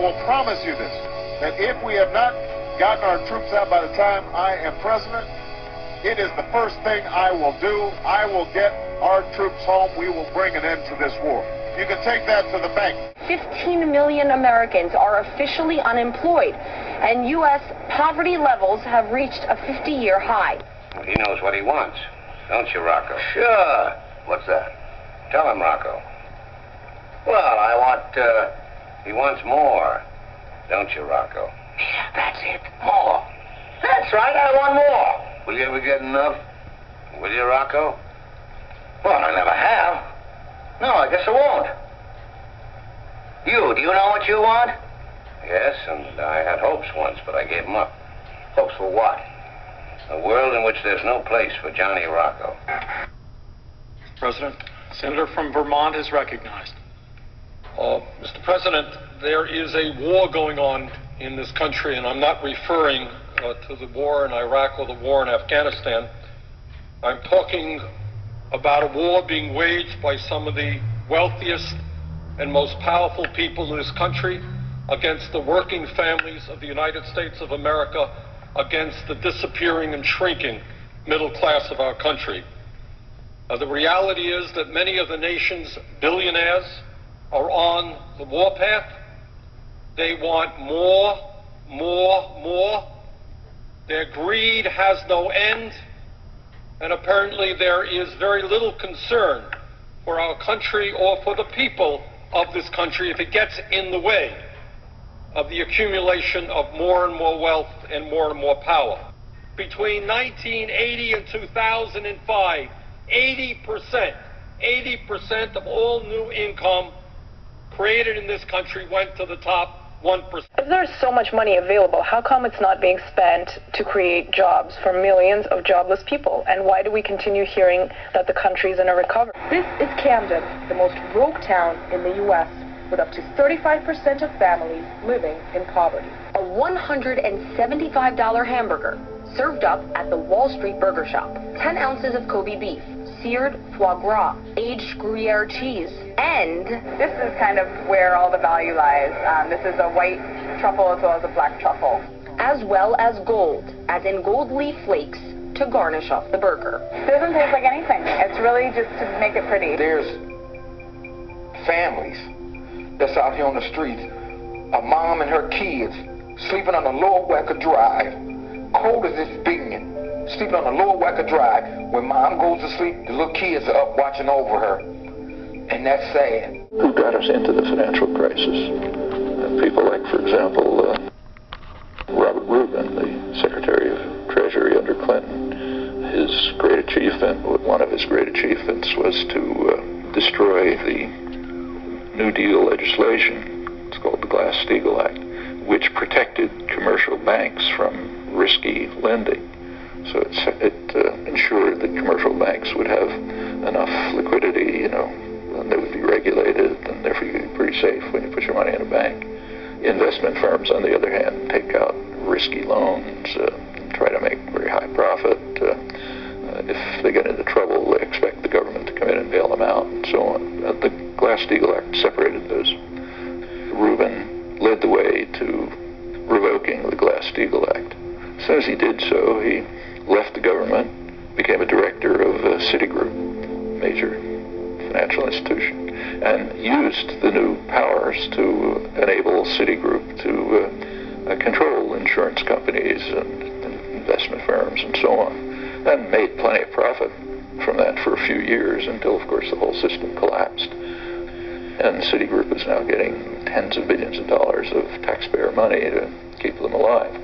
will promise you this, that if we have not gotten our troops out by the time I am president, it is the first thing I will do. I will get our troops home. We will bring an end to this war. You can take that to the bank. 15 million Americans are officially unemployed, and U.S. poverty levels have reached a 50-year high. He knows what he wants, don't you, Rocco? Sure. What's that? Tell him, Rocco. Well, I want, He wants more, don't you, Rocco? Yeah, that's it. More. That's right, I want more. Will you ever get enough? Will you, Rocco? Well, I never have. No, I guess I won't. Do you know what you want? Yes, and I had hopes once, but I gave them up. Hopes for what? A world in which there's no place for Johnny Rocco. President, Senator from Vermont is recognized. Mr. President, there is a war going on in this country, and I'm not referring to the war in Iraq or the war in Afghanistan. I'm talking about a war being waged by some of the wealthiest and most powerful people in this country against the working families of the United States of America, against the disappearing and shrinking middle class of our country. The reality is that many of the nation's billionaires are on the warpath. They want more, more, more. Their greed has no end, and apparently there is very little concern for our country or for the people of this country if it gets in the way of the accumulation of more and more wealth and more power. Between 1980 and 2005, 80% of all new income created in this country went to the top 1%. If there's so much money available, how come it's not being spent to create jobs for millions of jobless people? And why do we continue hearing that the country is in a recovery? This is Camden, the most broke town in the U.S., with up to 35% of families living in poverty. A $175 hamburger served up at the Wall Street Burger Shop. 10 ounces of Kobe beef, seared foie gras, aged Gruyere cheese, and this is kind of where all the value lies. This is a white truffle as well as a black truffle. As well as gold, as in gold leaf flakes, to garnish off the burger. It doesn't taste like anything. It's really just to make it pretty. There's families that's out here on the streets. A mom and her kids sleeping on the Lower Wacker Drive, cold as it's being. Sleeping on the Lower Wacker Drive. When mom goes to sleep, the little kids are up watching over her. And that's sad. Who got us into the financial crisis? People like, for example, Robert Rubin, the Secretary of Treasury under Clinton. His great achievement, one of his great achievements, was to destroy the New Deal legislation. It's called the Glass-Steagall Act, which protected commercial banks from risky lending. So it ensured that commercial banks would have enough liquidity, and they would be regulated, and therefore you'd be pretty safe when you put your money in a bank. Investment firms, on the other hand, take out risky loans, try to make very high profit. If they get into trouble, they expect the government to come in and bail them out, and so on. The Glass-Steagall Act separated those. Rubin led the way to revoking the Glass-Steagall Act. As soon as he did so, he left the government, became a director of Citigroup, major financial institution, and used the new powers to enable Citigroup to control insurance companies and investment firms and so on, and made plenty of profit from that for a few years until, of course, the whole system collapsed. And Citigroup is now getting tens of billions of dollars of taxpayer money to keep them alive.